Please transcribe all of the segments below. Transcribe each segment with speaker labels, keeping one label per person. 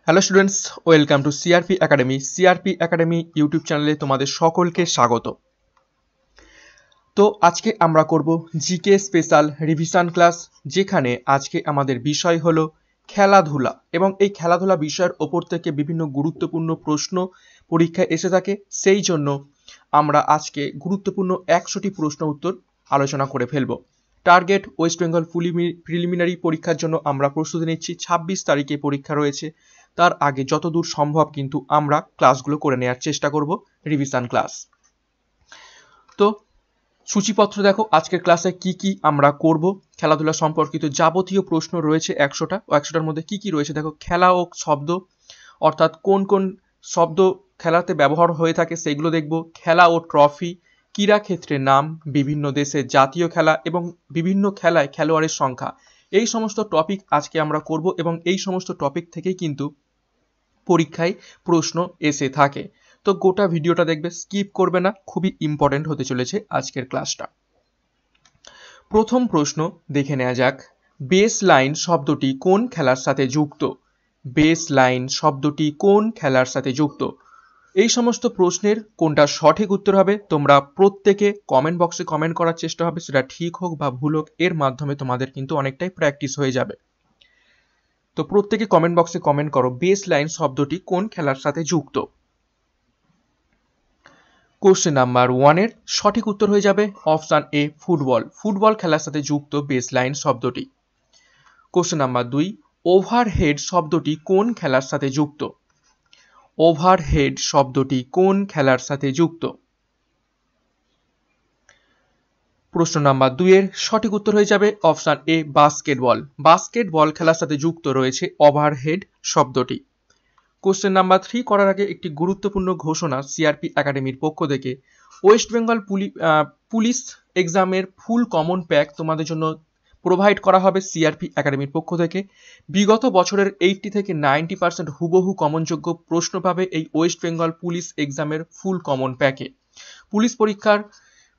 Speaker 1: Hello students, welcome to CRP academy. CRP academy YouTube চ্যানেলে তোমাদের সকলকে স্বাগত। তো আজকে আমরা করব জিকে স্পেশাল রিভিশন ক্লাস, যেখানে আজকে আমাদের বিষয় হলো খেলাধুলা, এবং এই খেলাধুলা বিষয়ের ওপর থেকে বিভিন্ন গুরুত্বপূর্ণ প্রশ্ন পরীক্ষায় এসে থাকে। সেই জন্য আমরা আজকে গুরুত্বপূর্ণ 100টি প্রশ্ন উত্তর আলোচনা করে ফেলব। টার্গেট ওয়েস্ট বেঙ্গল প্রিলিমিনারি পরীক্ষার জন্য আমরা প্রস্তুতি নিচ্ছি। 26 তারিখে পরীক্ষা রয়েছে, তার আগে যতদূর সম্ভব কিন্তু আমরা ক্লাসগুলো করে নেওয়ার চেষ্টা করব, রিভিশন ক্লাস। তো সূচিপত্র দেখো, আজকের ক্লাসে কি কি আমরা করব। খেলাধুলা সম্পর্কিত যাবতীয় প্রশ্ন রয়েছে 100টা, ও 100টার মধ্যে কি কি রয়েছে দেখো। খেলা ও শব্দ, অর্থাৎ কোন কোন শব্দ খেলাতে ব্যবহার হয়ে থাকে সেইগুলো দেখব। খেলা ও ট্রফি, ক্রীড়াক্ষেত্রের নাম, বিভিন্ন দেশের জাতীয় খেলা এবং বিভিন্ন খেলায় খেলোয়াড়ের সংখ্যা, এই সমস্ত টপিক আজকে আমরা করব, এবং এই সমস্ত টপিক থেকেই কিন্তু পরীক্ষায় প্রশ্ন এসে থাকে। তো গোটা ভিডিওটা দেখবে, স্কিপ করবে না, খুবই ইম্পর্টেন্ট হতে চলেছে আজকের ক্লাসটা। প্রথম প্রশ্ন দেখে নেওয়া যাক। বেস লাইন শব্দটি কোন খেলার সাথে যুক্ত? বেস লাইন শব্দটি কোন খেলার সাথে যুক্ত? এই সমস্ত প্রশ্নের কোনটা সঠিক উত্তর হবে তোমরা প্রত্যেকে কমেন্ট বক্সে কমেন্ট করার চেষ্টা হবে, সেটা ঠিক হোক বা ভুল হোক, এর মাধ্যমে তোমাদের কিন্তু অনেকটাই প্র্যাকটিস হয়ে যাবে। তো প্রত্যেকে কমেন্ট বক্সে কমেন্ট করো, বেস লাইন শব্দটি কোন খেলার সাথে যুক্ত? কোশ্চেন নাম্বার 1 এর সঠিক উত্তর হয়ে যাবে অপশন এ, ফুটবল। ফুটবল খেলার সাথে যুক্ত বেস লাইন শব্দটি। কোশ্চেন নাম্বার 2, ওভারহেড শব্দটি কোন খেলার সাথে যুক্ত? ওভারহেড শব্দটি কোন খেলার সাথে যুক্ত? প্রশ্ন নাম্বার 2 এর সঠিক উত্তর হয়ে যাবে অপশন এ, বাস্কেটবল। বাস্কেটবল খেলার সাথে যুক্ত রয়েছে ওভারহেড শব্দটি। কোশ্চেন নাম্বার 3 করার আগে একটি গুরুত্বপূর্ণ ঘোষণা সিআরপি একাডেমির পক্ষ থেকে। ওয়েস্ট বেঙ্গল পুলিশ এক্সামের ফুল কমন প্যাক তোমাদের জন্য প্রোভাইড করা হবে সিআরপি একাডেমির পক্ষ থেকে। বিগত বছরের 80 থেকে 90% হুবহু কমনযোগ্য প্রশ্ন পাবে এই ওয়েস্ট বেঙ্গল পুলিশ এক্সামের ফুল কমন প্যাকে। পুলিশ পরীক্ষার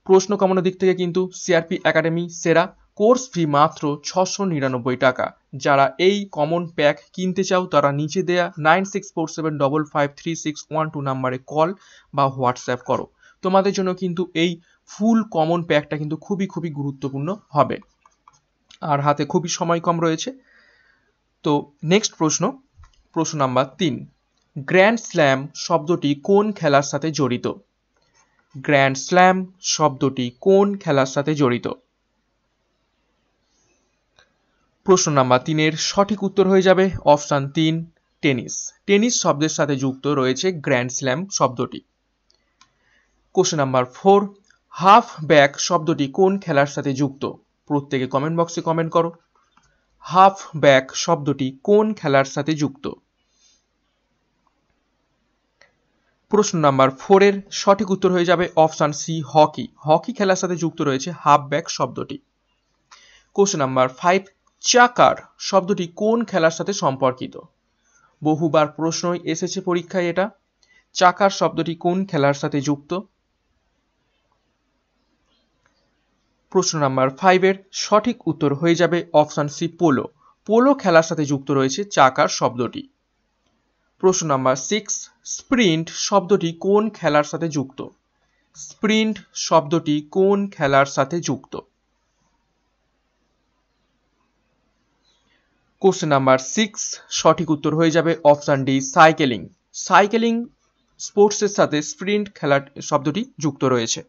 Speaker 1: প্রশ্ন কমনের দিক থেকে কিন্তু সিআরপি একাডেমি সেরা। কোর্স ফি মাত্র 699 টাকা। যারা এই কমন প্যাক কিনতে চাও তারা নিচে দেয়া 9647553612 নাম্বারে কল বা হোয়াটসঅ্যাপ করো। তোমাদের জন্য কিন্তু এই ফুল কমন প্যাকটা কিন্তু খুবই খুবই গুরুত্বপূর্ণ হবে, আর হাতে খুবই সময় কম রয়েছে। তো নেক্সট প্রশ্ন নাম্বার 3, গ্র্যান্ড স্ল্যাম শব্দটি কোন খেলার সাথে জড়িত? গ্র্যান্ড স্ল্যাম শব্দটি কোন খেলার সাথে জড়িত? প্রশ্ন নাম্বার 3 এর সঠিক উত্তর হয়ে যাবে অপশন 3, টেনিস। টেনিস শব্দের সাথে যুক্ত রয়েছে গ্র্যান্ড স্ল্যাম শব্দটি। কোশ্চেন নাম্বার 4, হাফ ব্যাক শব্দটি কোন খেলার সাথে যুক্ত? প্রত্যেকে কমেন্ট বক্সে কমেন্ট করো, হাফ ব্যাক শব্দটি কোন খেলার সাথে যুক্ত? প্রশ্ন নাম্বার 4 এর সঠিক উত্তর হয়ে যাবে অপশন সি, হকি। হকি খেলার সাথে যুক্ত রয়েছে হাফ ব্যাক শব্দটি। কোশ্চেন নাম্বার 5, চাকার শব্দটি কোন খেলার সাথে সম্পর্কিত? বহুবার প্রশ্নই এসেছে পরীক্ষায় এটা। চাকার শব্দটি কোন খেলার সাথে যুক্ত? প্রশ্ন নাম্বার 5 এর সঠিক উত্তর হয়ে যাবে অপশন সি, পোলো। পোলো খেলার সাথে যুক্ত রয়েছে চাকার শব্দটি। প্রশ্ন নাম্বার 6, স্প্রিন্ট শব্দটি কোন খেলার সাথে যুক্ত? স্প্রিন্ট শব্দটি কোন খেলার সাথে যুক্ত? কোশ্চেন নাম্বার 6 সঠিক উত্তর হয়ে যাবে অপশন ডি, সাইকেলিং। সাইকেলিং স্পোর্টসের সাথে স্প্রিন্ট খেলার শব্দটি যুক্ত রয়েছে।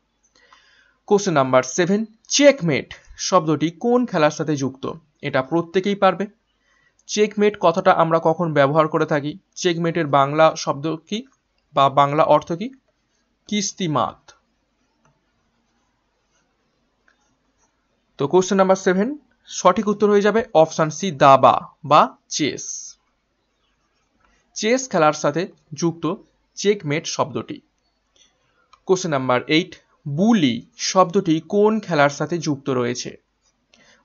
Speaker 1: কোশ্চেন নাম্বার 7, চেকমেট শব্দটি কোন খেলার সাথে যুক্ত? এটা প্রত্যেকেই পারবে। চেকমেট কথাটা আমরা কখন ব্যবহার করে থাকি? চেকমেটের বাংলা শব্দ কি বা বাংলা অর্থ কি? কিস্তিমাত। তো কোশ্চেন নাম্বার 7 সঠিক উত্তর হয়ে যাবে অপশন সি, দাবা বা চেস। চেস খেলার সাথে যুক্ত চেকমেট শব্দটি। কোশ্চেন নাম্বার 8, বুলি শব্দটি কোন খেলার সাথে যুক্ত রয়েছে?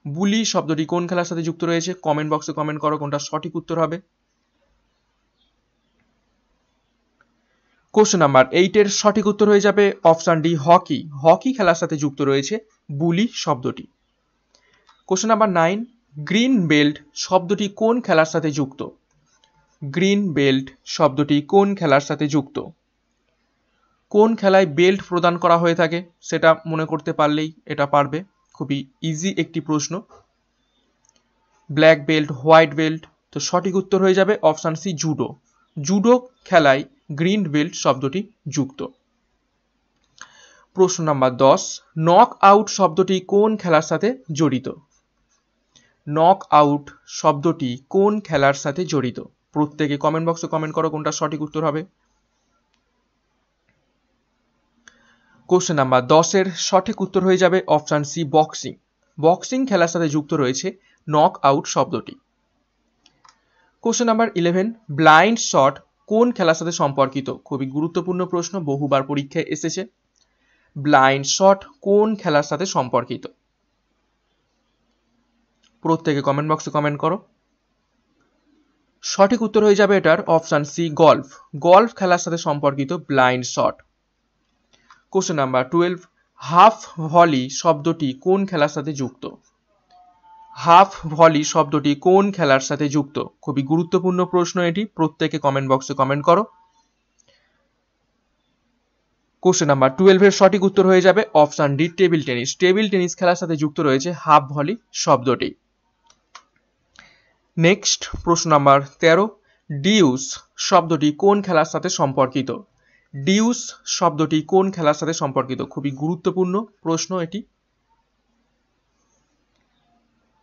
Speaker 1: বুলি শব্দটি কোন খেলার সাথে যুক্ত রয়েছে? কমেন্ট বক্সে কমেন্ট করো কোনটা সঠিক উত্তর হবে। কোশ্চেন নাম্বার 8 এর সঠিক উত্তর হয়ে যাবে অপশন ডি, হকি। হকি খেলার সাথে যুক্ত রয়েছে বুলি শব্দটি। কোশ্চেন নাম্বার 9, গ্রিন বেল্ট শব্দটি কোন খেলার সাথে যুক্ত? গ্রিন বেল্ট শব্দটি কোন খেলার সাথে যুক্ত? কোন খেলায় বেল্ট প্রদান করা হয়ে থাকে সেটা মনে করতে পারলেই এটা পারবে, খুবই ইজি একটি প্রশ্ন। ব্ল্যাক বেল্ট, হোয়াইট বেল্ট, তো সঠিক উত্তর হয়ে যাবে অপশান সি জুডো। জুডো খেলায় গ্রিন বেল্ট শব্দটি যুক্ত। প্রশ্ন নাম্বার 10, নক আউট শব্দটি কোন খেলার সাথে জড়িত? নক আউট শব্দটি কোন খেলার সাথে জড়িত? প্রত্যেকে কমেন্ট বক্সে কমেন্ট করো কোনটা সঠিক উত্তর হবে। কোশ্চেন নাম্বার 10 এর সঠিক উত্তর হয়ে যাবে অপশান সি বক্সিং। বক্সিং খেলার সাথে যুক্ত রয়েছে নক আউট শব্দটি। কোশ্চেন নাম্বার 11, ব্লাইন্ড শট কোন খেলার সাথে সম্পর্কিত? খুবই গুরুত্বপূর্ণ প্রশ্ন, বহুবার পরীক্ষায় এসেছে। ব্লাইন্ড শট কোন খেলার সাথে সম্পর্কিত? প্রত্যেকে কমেন্ট বক্সে কমেন্ট করো। সঠিক উত্তর হয়ে যাবে এটার অপশান সি গল্ফ। গল্ফ খেলার সাথে সম্পর্কিত blind shot. Question number 12, half volley শব্দটি কোন খেলার সাথে যুক্ত? হাফ ভলি শব্দটি কোন খেলার সাথে যুক্ত? খুবই গুরুত্বপূর্ণ প্রশ্ন এটি, প্রত্যেকে কমেন্ট বক্সে কমেন্ট করো। কোশ্চেন নাম্বার 12 এর সঠিক উত্তর হয়ে যাবে option D table tennis. Table tennis খেলার সাথে যুক্ত রয়েছে হাফ ভলি শব্দটি। নেক্সট প্রশ্ন নাম্বার 13, ডিউস শব্দটি কোন খেলার সাথে সম্পর্কিত? ডিউস শব্দটি কোন খেলার সাথে সম্পর্কিত? খুবই গুরুত্বপূর্ণ প্রশ্ন এটি।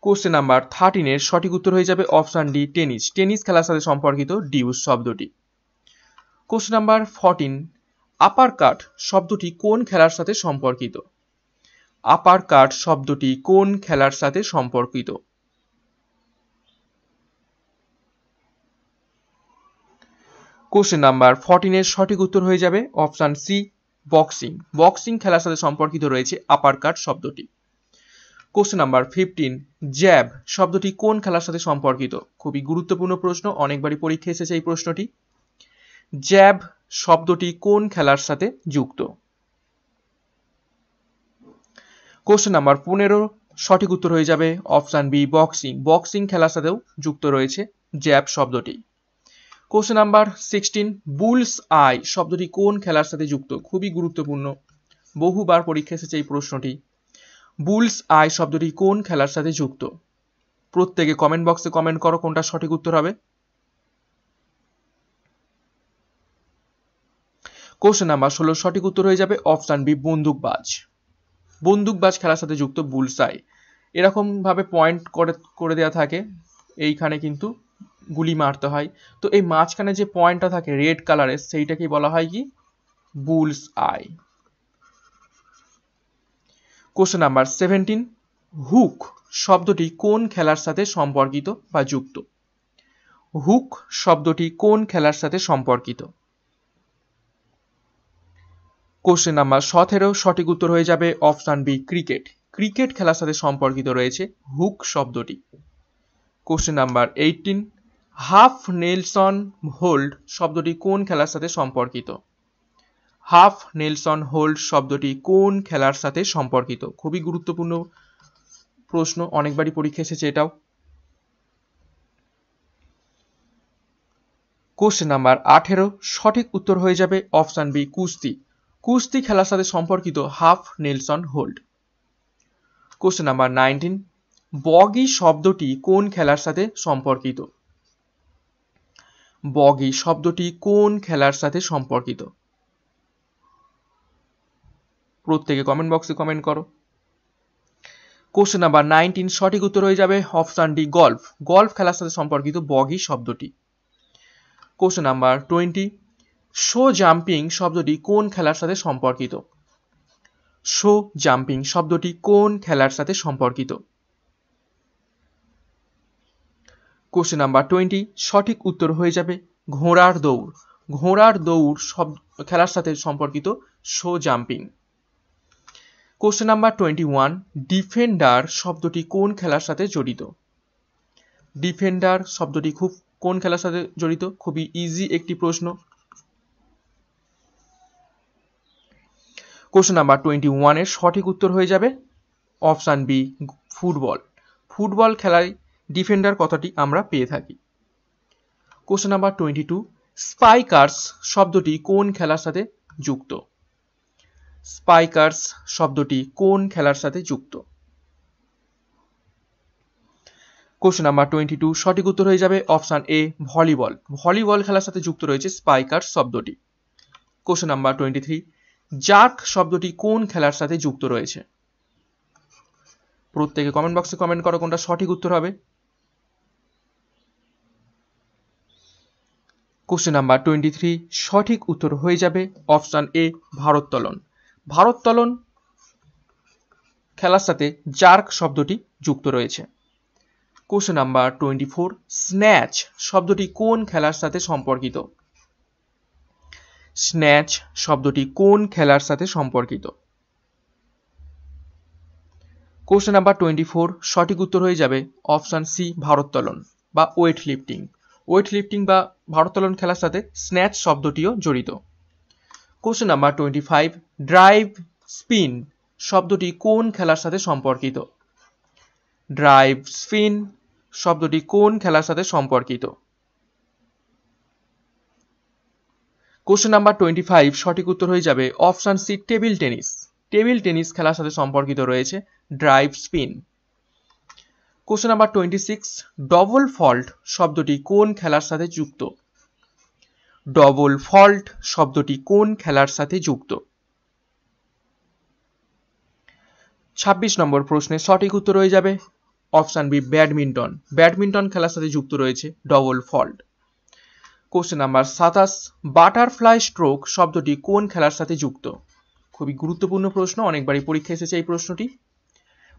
Speaker 1: কোশ্চেন নাম্বার 13 এর সঠিক উত্তর হয়ে যাবে অপশান ডি টেনিস। টেনিস খেলার সাথে সম্পর্কিত ডিউস শব্দটি। কোশ্চেন নাম্বার 14, আপার কাট শব্দটি কোন খেলার সাথে সম্পর্কিত? আপার কাট শব্দটি কোন খেলার সাথে সম্পর্কিত? কোশ্চেন নাম্বার 14 এর সঠিক উত্তর হয়ে যাবে অপশান সি বক্সিং। বক্সিং খেলার সাথে সম্পর্কিত রয়েছে আপার কাট শব্দটি। কোশ্চেন নাম্বার 15, জ্যাব শব্দটি কোন খেলার সাথে সম্পর্কিত? খুবই গুরুত্বপূর্ণ প্রশ্ন, অনেকবারই পরীক্ষা এসেছে এই প্রশ্নটি। জ্যাব শব্দটি কোন খেলার সাথে যুক্ত? কোশ্চেন নাম্বার 15, সঠিক উত্তর হয়ে যাবে অপশান বি বক্সিং। বক্সিং খেলার সাথেও যুক্ত রয়েছে জ্যাব শব্দটি। কোশ্চেন নাম্বার 16, বুলস আই শব্দটি কোন খেলার সাথে যুক্ত? খুবই গুরুত্বপূর্ণ, বহুবার পরীক্ষা এসেছে এই প্রশ্নটি। বুলস আই শব্দটি কোন খেলার সাথে যুক্ত? প্রত্যেকে কমেন্ট বক্সে কমেন্ট করো কোনটা সঠিক উত্তর হবে। কোশ্চেন নাম্বার 16 সঠিক উত্তর হয়ে যাবে অপশান বি বন্দুকবাজ। বন্দুকবাজ খেলার সাথে যুক্ত বুলস আই। এরকম ভাবে পয়েন্ট করে দেওয়া থাকে, এইখানে কিন্তু গুলি মারতে হয়, তো এই মাঝখানে যে পয়েন্টটা থাকে রেড কালারের সেইটাকেই বলা হয় কি bull's I. Question number 17, hook শব্দটি কোন খেলার সাথে সম্পর্কিত বা যুক্ত? হুক শব্দটি কোন খেলার সাথে সম্পর্কিত? কোশ্চেন নাম্বার 17 সঠিক উত্তর হয়ে যাবে অপশান বি ক্রিকেট। ক্রিকেট খেলার সাথে সম্পর্কিত রয়েছে হুক শব্দটি। Question number 18, half Nelson hold শব্দটি কোন খেলার সাথে সম্পর্কিত? হাফ নেলসন হোল্ড শব্দটি কোন খেলার সাথে সম্পর্কিত? খুবই গুরুত্বপূর্ণ প্রশ্ন, অনেকবারই পরীক্ষা এসেছে এটাও। কোশ্চেন নাম্বার 18 সঠিক উত্তর হয়ে যাবে অপশান বি কুস্তি। কুস্তি খেলার সাথে সম্পর্কিত half Nelson hold. Question number 19, বগি শব্দটি কোন খেলার সাথে সম্পর্কিত? বগি শব্দটি কোন খেলার সাথে সম্পর্কিত? প্রত্যেকে কমেন্ট বক্সে কমেন্ট করো। কোশ্চেন নাম্বার 19 সঠিক উত্তর হয়ে যাবে অপশান ডি গল্ফ। গল্ফ খেলার সাথে সম্পর্কিত বগি শব্দটি। কোশ্চেন নাম্বার 20, শো জাম্পিং শব্দটি কোন খেলার সাথে সম্পর্কিত? শো জাম্পিং শব্দটি কোন খেলার সাথে সম্পর্কিত? কোশ্চেন নাম্বার 20 সঠিক উত্তর হয়ে যাবে ঘোড়ার দৌড়। ঘোড়ার দৌড় খেলার সাথে সম্পর্কিত show jumping. Question number 21, defender শব্দটি কোন খেলার সাথে জড়িত? ডিফেন্ডার শব্দটি কোন খেলার সাথে জড়িত? খুবই ইজি একটি প্রশ্ন। কোশ্চেন নাম্বার 21 এর সঠিক উত্তর হয়ে যাবে অপশান বি ফুটবল। ফুটবল খেলায় ডিফেন্ডার কথাটি আমরা পেয়ে থাকি। কোশ্চেন নাম্বার 22, স্পাইকার্স শব্দটি কোন খেলার সাথে যুক্ত? স্পাইকার্স শব্দটি কোন খেলার সাথে যুক্ত? কোশ্চেন নাম্বার 22, সঠিক উত্তর হয়ে যাবে অপশন এ ভলিবল। ভলিবল খেলার সাথে যুক্ত রয়েছে স্পাইকার্স শব্দটি। কোশ্চেন নাম্বার 23, জার্ক শব্দটি কোন খেলার সাথে যুক্ত রয়েছে? প্রত্যেকে কমেন্ট বক্সে কমেন্ট করো কোনটা সঠিক উত্তর হবে। কোশ্চেন নাম্বার 23, সঠিক উত্তর হয়ে যাবে অপশন এ ভারোত্তোলন। ভারোত্তোলন খেলার সাথে জার্ক শব্দটি যুক্ত রয়েছে। কোশ্চেন নাম্বার 24, স্ন্যাচ শব্দটি কোন খেলার সাথে সম্পর্কিত? স্ন্যাচ শব্দটি কোন খেলার সাথে সম্পর্কিত? কোশ্চেন নাম্বার 24, সঠিক উত্তর হয়ে যাবে অপশন সি ভারোত্তোলন বা ওয়েট লিফটিং। ওয়েট লিফটিং বা ভারোত্তোলন খেলার সাথে স্ন্যাচ শব্দটিও জড়িত। কোশ্চেন নাম্বার 25, ড্রাইভ স্পিন শব্দটি কোন খেলার সাথে সম্পর্কিত? ড্রাইভ স্পিন শব্দটি কোন খেলার সাথে সম্পর্কিত? কোশ্চেন নাম্বার 25, সঠিক উত্তর হয়ে যাবে option C table tennis. Table tennis খেলার সাথে সম্পর্কিত রয়েছে drive spin. Question number 26, double fault শব্দটি কোন খেলার সাথে যুক্ত? ডবল ফল্ট শব্দটি কোন খেলার সাথে যুক্ত? 26 নম্বর প্রশ্নের সঠিক উত্তর হয়ে যাবে অপশন বি ব্যাডমিন্টন। ব্যাডমিন্টন খেলার সাথে যুক্ত রয়েছে double fault. Question number 27, butterfly stroke শব্দটি কোন খেলার সাথে যুক্ত? খুবই গুরুত্বপূর্ণ প্রশ্ন, অনেকবারই পরীক্ষা এসেছে এই প্রশ্নটি।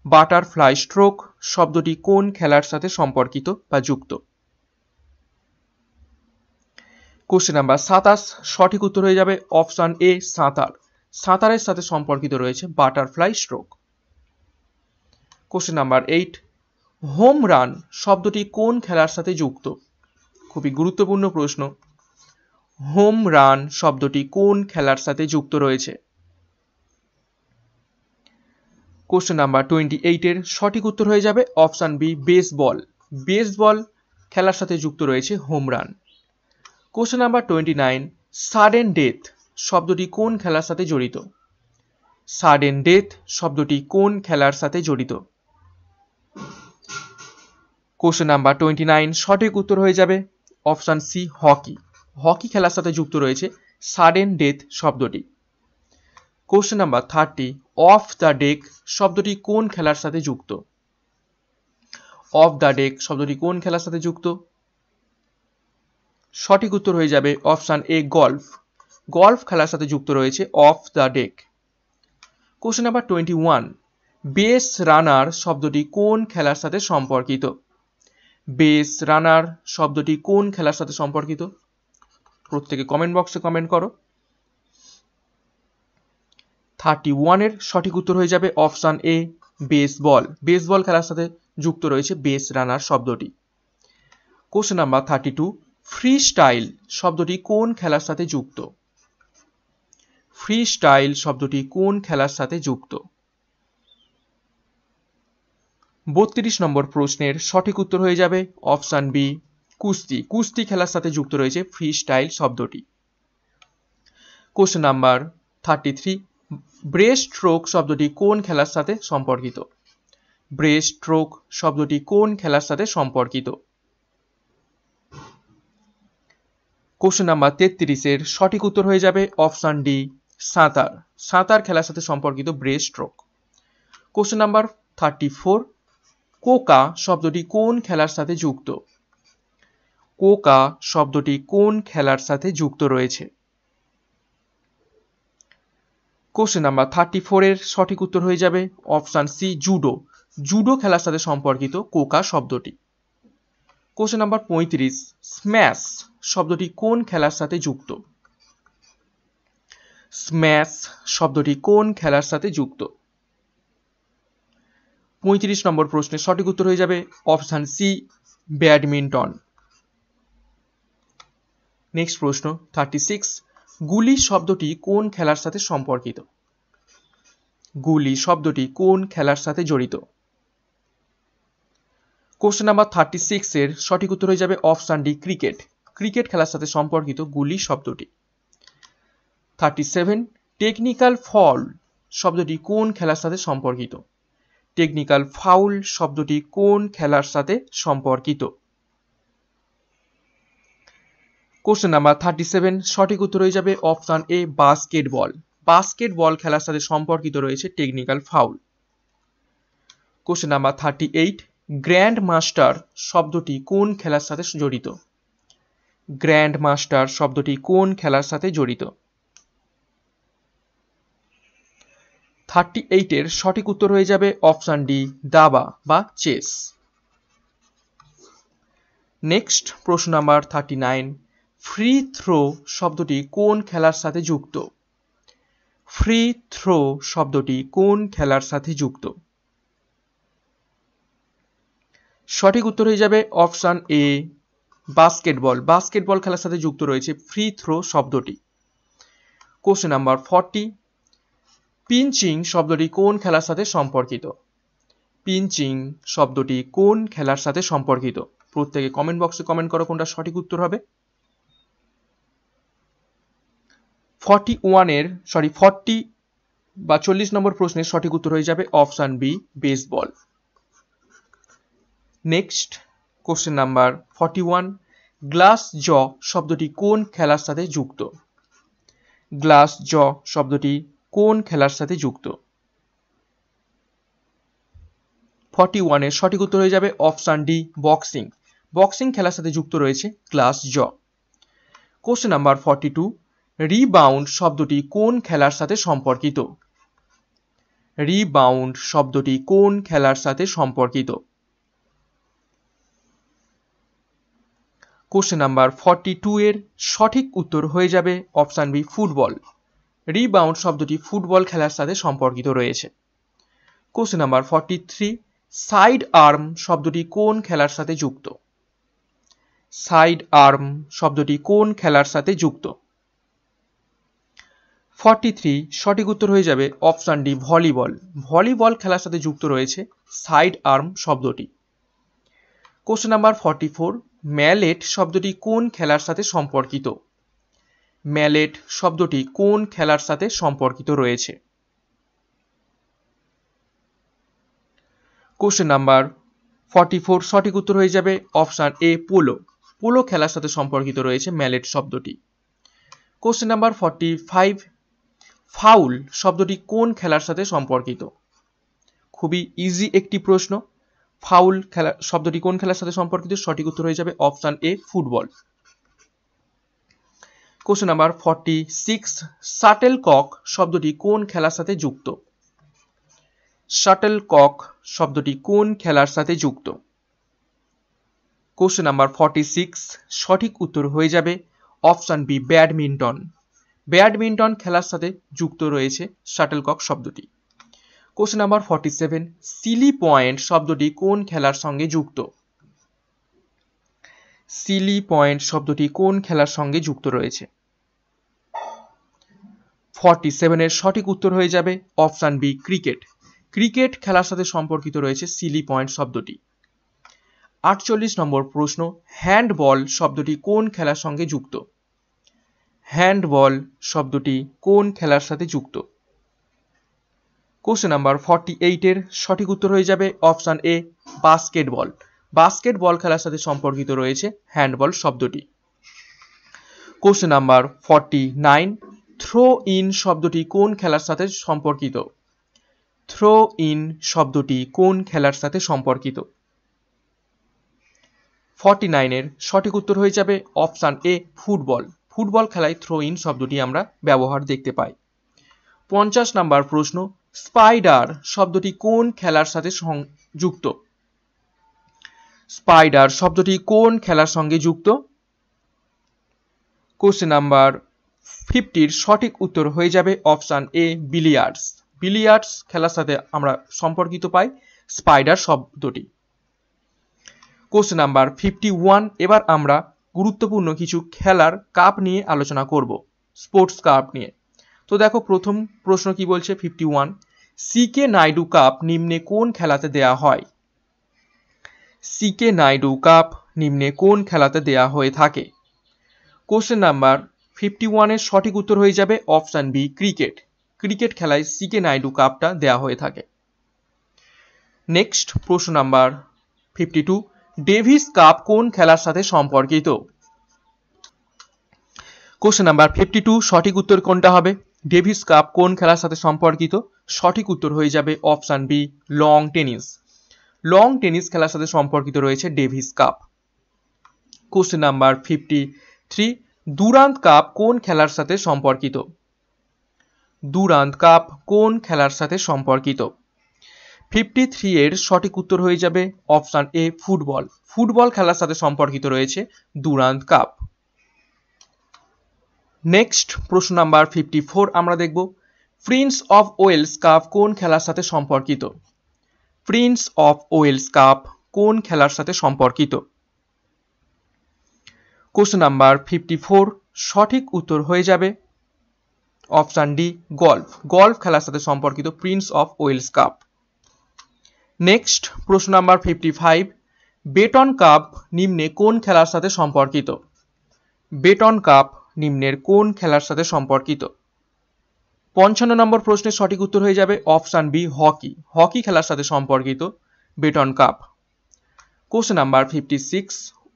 Speaker 1: বাটারফ্লাই স্ট্রোক শব্দটি কোন খেলার সাথে সম্পর্কিত বা যুক্ত? কোশ্চেন নাম্বার 27, সঠিক উত্তর হয়ে যাবে অপশন এ সাঁতার। সাঁতারের সাথে সম্পর্কিত রয়েছে butterfly stroke. Question number 8, home run শব্দটি কোন খেলার সাথে যুক্ত? খুবই গুরুত্বপূর্ণ প্রশ্ন। হোম রান শব্দটি কোন খেলার সাথে যুক্ত রয়েছে? কোশ্চেন নাম্বার 28 এর সঠিক উত্তর হয়ে যাবে অপশন বি বেসবল। বেসবল খেলার সাথে যুক্ত রয়েছে home run. Question number 29, sudden death শব্দটি কোন খেলার সাথে জড়িত? সাডেন ডেথ শব্দটি কোন খেলার সাথে জড়িত? কোশ্চেন নাম্বার 29, সঠিক উত্তর হয়ে যাবে অপশন সি হকি। হকি খেলার সাথে যুক্ত রয়েছে সাডেন ডেথ শব্দটি। Question number 30, of the day শব্দটি কোন খেলার সাথে যুক্ত? অফ দ্য ডেক শব্দটি কোন খেলার সাথে যুক্ত? সঠিক উত্তর হয়ে যাবে অপশন এ গলফ। গলফ খেলার সাথে যুক্ত রয়েছে of the deck. Question number 21, base runner শব্দটি কোন খেলার সাথে সম্পর্কিত? বেস রানার শব্দটি কোন খেলার সাথে সম্পর্কিত? প্রত্যেকে কমেন্ট বক্সে কমেন্ট করো। 31 এর সঠিক উত্তর হয়ে যাবে অপশন এ বেসবল। বেসবল খেলার সাথে যুক্ত রয়েছে বেস রানার শব্দটি। কোশ্চেন নাম্বার 32, ফ্রি স্টাইল শব্দটি কোন খেলার সাথে যুক্ত? ফ্রি স্টাইল শব্দটি কোন খেলার সাথে যুক্ত? 32 নম্বর প্রশ্নের সঠিক উত্তর হয়ে যাবে অপশন বি কুস্তি। কুস্তি খেলার সাথে যুক্ত রয়েছে ফ্রি স্টাইল শব্দটি। কোশ্চেন নাম্বার 33, ব্রেস্ট স্ট্রোক শব্দটি কোন খেলার সাথে সম্পর্কিত? ব্রেস্ট স্ট্রোক শব্দটি কোন খেলার সাথে সম্পর্কিত? কোশ্চেন নাম্বার 33 এর সঠিক উত্তর হয়ে যাবে অপশন ডি সাঁতার। সাঁতার খেলার সাথে সম্পর্কিত breast stroke. Question number 34, Coca শব্দটি কোন খেলার সাথে যুক্ত? কোকা শব্দটি কোন খেলার সাথে যুক্ত রয়েছে? কোশ্চেন নাম্বার 34 এর সঠিক উত্তর হয়ে যাবে অপশন সি জুডো। জুডো খেলার সাথে সম্পর্কিত কোকা শব্দটি। কোশ্চেন নাম্বার 35, স্ম্যাশ শব্দটি কোন খেলার সাথে যুক্ত? স্ম্যাশ শব্দটি কোন খেলার সাথে যুক্ত? 35 নম্বর প্রশ্নের সঠিক উত্তর হয়ে যাবে অপশন সি ব্যাডমিন্টন। নেক্সট প্রশ্ন 36, গুলি শব্দটি কোন খেলার সাথে সম্পর্কিত? গুলি শব্দটি কোন খেলার সাথে জড়িত? কোশ্চেন নাম্বার 36 এর সঠিক উত্তর হয়ে যাবে অপশন ডি ক্রিকেট। ক্রিকেট খেলার সাথে সম্পর্কিত গুলি শব্দটি? 37 টেকনিক্যাল ফল শব্দটি কোন খেলার সাথে সম্পর্কিত? টেকনিক্যাল ফাউল শব্দটি কোন খেলার সাথে সম্পর্কিত? কোশ্চেন নাম্বার 37 সঠিক উত্তর হয়ে যাবে অপশন এ বাস্কেটবল। বাস্কেটবল খেলার সাথে সম্পর্কিত রয়েছে technical foul. Question number 38 grand master শব্দটি কোন খেলার সাথে জড়িত? গ্র্যান্ড মাস্টার শব্দটি কোন খেলার সাথে জড়িত? 38 এর সঠিক উত্তর হয়ে যাবে অপশন ডি দাবা বা চেস। নেক্সট প্রশ্ন নাম্বার 39 ফ্রি থ্রো শব্দটি কোন খেলার সাথে যুক্ত? ফ্রি থ্রো শব্দটি কোন খেলার সাথে যুক্ত? সঠিক উত্তর হয়ে যাবে অপশন এ বাস্কেটবল। বাস্কেটবল খেলার সাথে যুক্ত রয়েছে ফ্রি থ্রো শব্দটি। কোশ্চেন নাম্বার 40 পিঞ্চিং শব্দটি কোন খেলার সাথে সম্পর্কিত? পিঞ্চিং শব্দটি কোন খেলার সাথে সম্পর্কিত? প্রত্যেকে কমেন্ট বক্সে কমেন্ট করো কোনটা সঠিক উত্তর হবে। 40 নম্বর প্রশ্নের সঠিক উত্তর হয়ে যাবে option B baseball. Next question number 41 glass jaw শব্দটি কোন খেলার সাথে যুক্ত? গ্লাস জ শব্দটি কোন খেলার সাথে যুক্ত? 41 এর সঠিক উত্তর হয়ে যাবে অপশন ডি বক্সিং। বক্সিং খেলার সাথে যুক্ত রয়েছে গ্লাস জ। কোশ্চেন নাম্বার 42 রিবাউন্ড শব্দটি কোন খেলার সাথে সম্পর্কিত? রিবাউন্ড শব্দটি কোন খেলার সাথে সম্পর্কিত? কোশ্চেন নাম্বার 42 এর সঠিক উত্তর হয়ে যাবে অপশন বি ফুটবল। রিবাউন্ড শব্দটি ফুটবল খেলার সাথে সম্পর্কিত রয়েছে। কোশ্চেন নাম্বার 43 সাইড আর্ম শব্দটি কোন খেলার সাথে যুক্ত? সাইড আর্ম শব্দটি কোন খেলার সাথে যুক্ত? 43 সঠিক উত্তর হয়ে যাবে অপশন ডি ভলিবল। ভলিবল খেলার সাথে যুক্ত রয়েছে সাইড আর্ম শব্দটি। কোশ্চেন নাম্বার 44 ম্যালেট শব্দটি কোন খেলার সাথে সম্পর্কিত? ম্যালেট শব্দটি কোন খেলার সাথে সম্পর্কিত রয়েছে? কোশ্চেন নাম্বার 44 সঠিক উত্তর হয়ে যাবে অপশন এ পোলো। পোলো খেলার সাথে সম্পর্কিত রয়েছে ম্যালেট শব্দটি। কোশ্চেন নাম্বার 45 ফাউল শব্দটি কোন খেলার সাথে সম্পর্কিত? খুবই ইজি একটি প্রশ্ন। ফাউল খেলা শব্দটি কোন খেলার সাথে সম্পর্কিত? সঠিক উত্তর হয়ে যাবে option A football. Question number 46 shuttlecock শব্দটি কোন খেলার সাথে যুক্ত? শাটল কক শব্দটি কোন খেলার সাথে যুক্ত? কোশ্চেন নাম্বার 46 সঠিক উত্তর হয়ে যাবে অপশন বি ব্যাডমিন্টন। ব্যাডমিন্টন খেলার সাথে যুক্ত রয়েছে শাটল কক শব্দটি। কোশ্চেন নাম্বার 47 সিলি পয়েন্ট শব্দটি কোন খেলার সঙ্গে যুক্ত? সিলি পয়েন্ট শব্দটি কোন খেলার সঙ্গে যুক্ত রয়েছে? 47 এর সঠিক উত্তর হয়ে যাবে অপশন বি ক্রিকেট। ক্রিকেট খেলার সাথে সম্পর্কিত রয়েছে সিলি পয়েন্ট শব্দটি। 48 নম্বর প্রশ্ন হ্যান্ডবল শব্দটি কোন খেলার সঙ্গে যুক্ত? হ্যান্ডবল শব্দটি কোন খেলার সাথে যুক্ত? কোশ্চেন নাম্বার 48 এর সঠিক উত্তর হয়ে যাবে অপশন এ বাস্কেটবল। বাস্কেটবল খেলার সাথে সম্পর্কিত রয়েছে হ্যান্ডবল শব্দটি। কোশ্চেন নাম্বার 49 থ্রো ইন শব্দটি কোন খেলার সাথে সম্পর্কিত? থ্রো ইন শব্দটি কোন খেলার সাথে সম্পর্কিত? 49 এর সঠিক উত্তর হয়ে যাবে অপশন এ ফুটবল। ফুটবল খেলায় থ্রো ইন শব্দটি আমরা ব্যবহার দেখতে পাই। 50 নাম্বার প্রশ্ন স্পাইডার শব্দটি কোন খেলার সাথে যুক্ত? স্পাইডার শব্দটি কোন খেলার সঙ্গে যুক্ত? কোশ্চেন নাম্বার 50 এর সঠিক উত্তর হয়ে যাবে অপশন এ বিলিয়ার্ডস। বিলিয়ার্ডস খেলার সাথে আমরা সম্পর্কিত পাই স্পাইডার শব্দটি। কোশ্চেন নাম্বার 51 এবার আমরা গুরুত্বপূর্ণ কিছু খেলার কাপ নিয়ে আলোচনা করব, স্পোর্টস কাপ নিয়ে। তো দেখো প্রথম প্রশ্ন কি বলছে 51 সিকে নাইডু কাপ নিম্নে কোন খেলাতে দেয়া হয়? সিকে নাইডু কাপ নিম্নে কোন খেলাতে দেয়া হয়ে থাকে? কোশ্চেন নাম্বার 51 এর সঠিক উত্তর হয়ে যাবে অপশন বি ক্রিকেট। ক্রিকেট খেলায় সিকে নাইডু কাপটা দেওয়া হয়ে থাকে। নেক্সট প্রশ্ন নাম্বার 52, ডেভিস কাপ কোন খেলার সাথে সম্পর্কিত? কোশ্চেন নাম্বার 52 সঠিক উত্তর কোনটা হবে? ডেভিস কাপ কোন খেলার সাথে সম্পর্কিত? সঠিক উত্তর হয়ে যাবে option B long tennis. Long tennis খেলার সাথে সম্পর্কিত রয়েছে Davis cup. Question number 53, Durand cup কোন খেলার সাথে সম্পর্কিত? দুরান্ত কাপ কোন খেলার সাথে সম্পর্কিত? 53 এর সঠিক উত্তর হয়ে যাবে অপশন এ ফুটবল। ফুটবল খেলার সাথে সম্পর্কিত রয়েছে দুরান্ত কাপ। নেক্সট প্রশ্ন নাম্বার 54 আমরা দেখব, প্রিন্স অফ ওয়েলস কাপ কোন খেলার সাথে সম্পর্কিত? প্রিন্স অফ ওয়েলস কাপ কোন খেলার সাথে সম্পর্কিত? কোশ্চেন নাম্বার 54 সঠিক উত্তর হয়ে যাবে অপশন ডি গল্ফ। গল্ফ খেলার সাথে সম্পর্কিত Prince of Wales cup. Next প্রশ্ন নাম্বার 55, বেটন কাপ নিম্নে কোন খেলার সাথে সম্পর্কিত? বেটন কাপ নিম্নের কোন খেলার সাথে সম্পর্কিত? 55 নম্বর প্রশ্নের সঠিক উত্তর হয়ে যাবে অপশন বি হকি। হকি খেলার সাথে সম্পর্কিত button cup. Question number 56,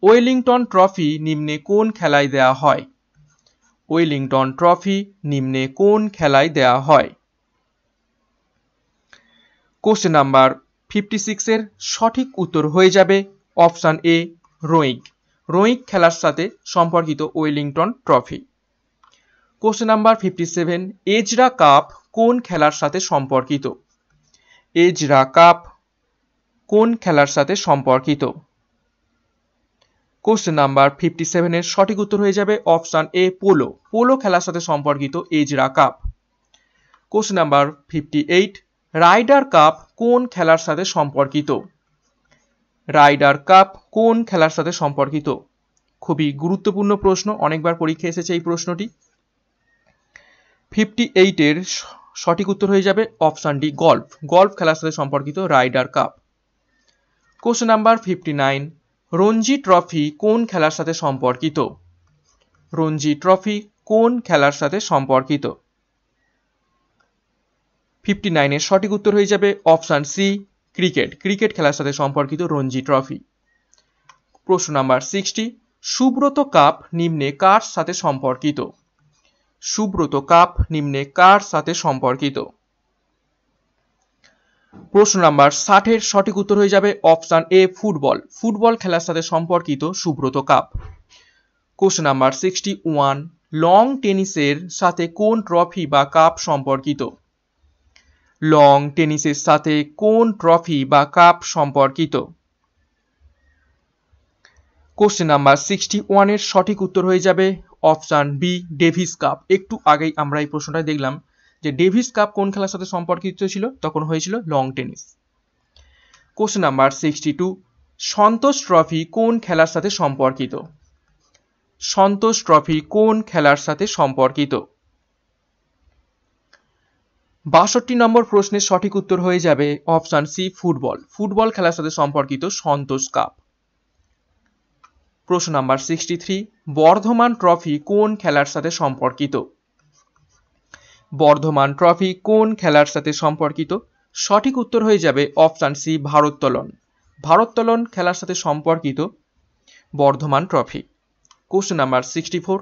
Speaker 1: Wellington trophy নিম্নে কোন খেলায় দেওয়া হয়? ওয়েলিংটন ট্রফি নিম্নে কোন খেলায় দেওয়া হয়? কোশ্চেন নাম্বার 56 এর সঠিক উত্তর হয়ে যাবে অপশন এ রোয়িং। রোয়িং খেলার সাথে সম্পর্কিত Wellington trophy. Question number 57, Ezra cup কোন খেলার সাথে সম্পর্কিত? এজরা কাপ কোন খেলার সাথে সম্পর্কিত? কোশ্চেন নাম্বার 57 এর সঠিক উত্তর হয়ে যাবে অপশন এ পোলো। পোলো খেলার সাথে সম্পর্কিত Ezra cup. Question number 58, Ryder cup কোন খেলার সাথে সম্পর্কিত? রাইডার কাপ কোন খেলার সাথে সম্পর্কিত? খুবই গুরুত্বপূর্ণ প্রশ্ন, অনেকবার পরীক্ষা এসেছে এই প্রশ্নটি। 58 এর সঠিক উত্তর হয়ে যাবে অপশন ডি গল্ফ। গল্ফ খেলার সাথে সম্পর্কিত Ryder cup. Question number 59, Ranji trophy কোন খেলার সাথে সম্পর্কিত? রঞ্জি ট্রফি কোন খেলার সাথে সম্পর্কিত? 59 এর সঠিক উত্তর হয়ে যাবে অপশন সি ক্রিকেট। ক্রিকেট খেলার সাথে সম্পর্কিত রঞ্জি ট্রফি। প্রশ্ন নাম্বার 60, সুব্রত কাপ নিম্নে কার সাথে সম্পর্কিত? সুব্রত কাপ নিম্নে কার সাথে সম্পর্কিত? প্রশ্ন নাম্বার 60 এর সঠিক উত্তর হয়ে যাবে অপশন এ ফুটবল। ফুটবল খেলার সাথে সম্পর্কিত Subroto cup. Question number 61, long টেনিসের সাথে কোন ট্রফি বা কাপ সম্পর্কিত? লং টেনিসের সাথে কোন ট্রফি বা কাপ সম্পর্কিত? কোশ্চেন নাম্বার 61 এর সঠিক উত্তর হয়ে যাবে অপশন বি ডেভিস কাপ। একটু আগেই আমরা এই প্রশ্নটা দেখলাম যে ডেভিস কাপ কোন খেলার সাথে সম্পর্কিত ছিল, তখন হয়েছিল লং টেনিস। কোশ্চেন নাম্বার 62, সন্তোষ ট্রফি কোন খেলার সাথে সম্পর্কিত? সন্তোষ ট্রফি কোন খেলার সাথে সম্পর্কিত? 62 নম্বর প্রশ্নের সঠিক উত্তর হয়ে যাবে অপশন সি ফুটবল। ফুটবল খেলার সাথে সম্পর্কিত সন্তোষ কাপ। প্রশ্ন নাম্বার 63, বর্ধমান ট্রফি কোন খেলার সাথে সম্পর্কিত? বর্ধমান ট্রফি কোন খেলার সাথে সম্পর্কিত? সঠিক উত্তর হয়ে যাবে অপশন সি ভারোত্তোলন। ভারোত্তোলন খেলার সাথে সম্পর্কিত Bardhaman trophy. Question number 64,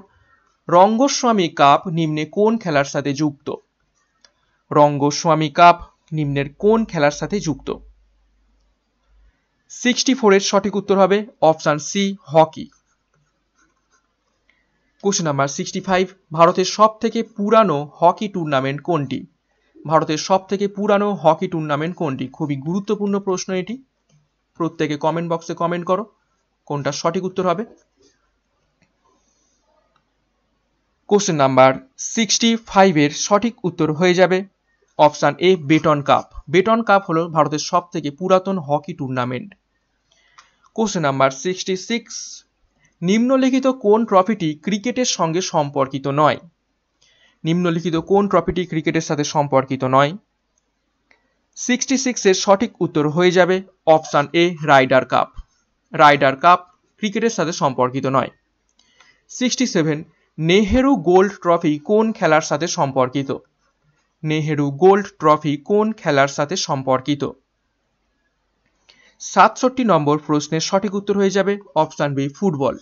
Speaker 1: Rangaswamy cup নিম্নে কোন খেলার সাথে যুক্ত? রঙ্গস্বামী কাপ নিম্নের কোন খেলার সাথে যুক্ত? 64 এর সঠিক উত্তর হবে option C hockey. Question number 65, ভারতের সবথেকে পুরানো হকি টুর্নামেন্ট কোনটি? ভারতের সবথেকে পুরানো হকি টুর্নামেন্ট কোনটি? খুবই গুরুত্বপূর্ণ প্রশ্ন এটি। প্রত্যেকে কমেন্ট বক্সে কমেন্ট করো কোনটা সঠিক উত্তর হবে। কোশ্চেন নাম্বার 65 এর সঠিক উত্তর হয়ে যাবে অপশন এ বেটন কাপ। বেটন কাপ হলো ভারতের সবথেকে পুরাতন হকি টুর্নামেন্ট। কোশ্চেন নাম্বার 66, নিম্নলিখিত কোন ট্রফিটি ক্রিকেটের সঙ্গে সম্পর্কিত নয়? নিম্নলিখিত কোন ট্রফিটি ক্রিকেটের সাথে সম্পর্কিত নয়? 66 এর সঠিক উত্তর হয়ে যাবে option A Ryder cup. Ryder cup ক্রিকেটের সাথে সম্পর্কিত নয়। 67 নেহেরু গোল্ড ট্রফি কোন খেলার সাথে সম্পর্কিত? নেহেরু গোল্ড ট্রফি কোন খেলার সাথে সম্পর্কিত? 67 নম্বর প্রশ্নের সঠিক উত্তর হয়ে যাবে অপশন বি ফুটবল।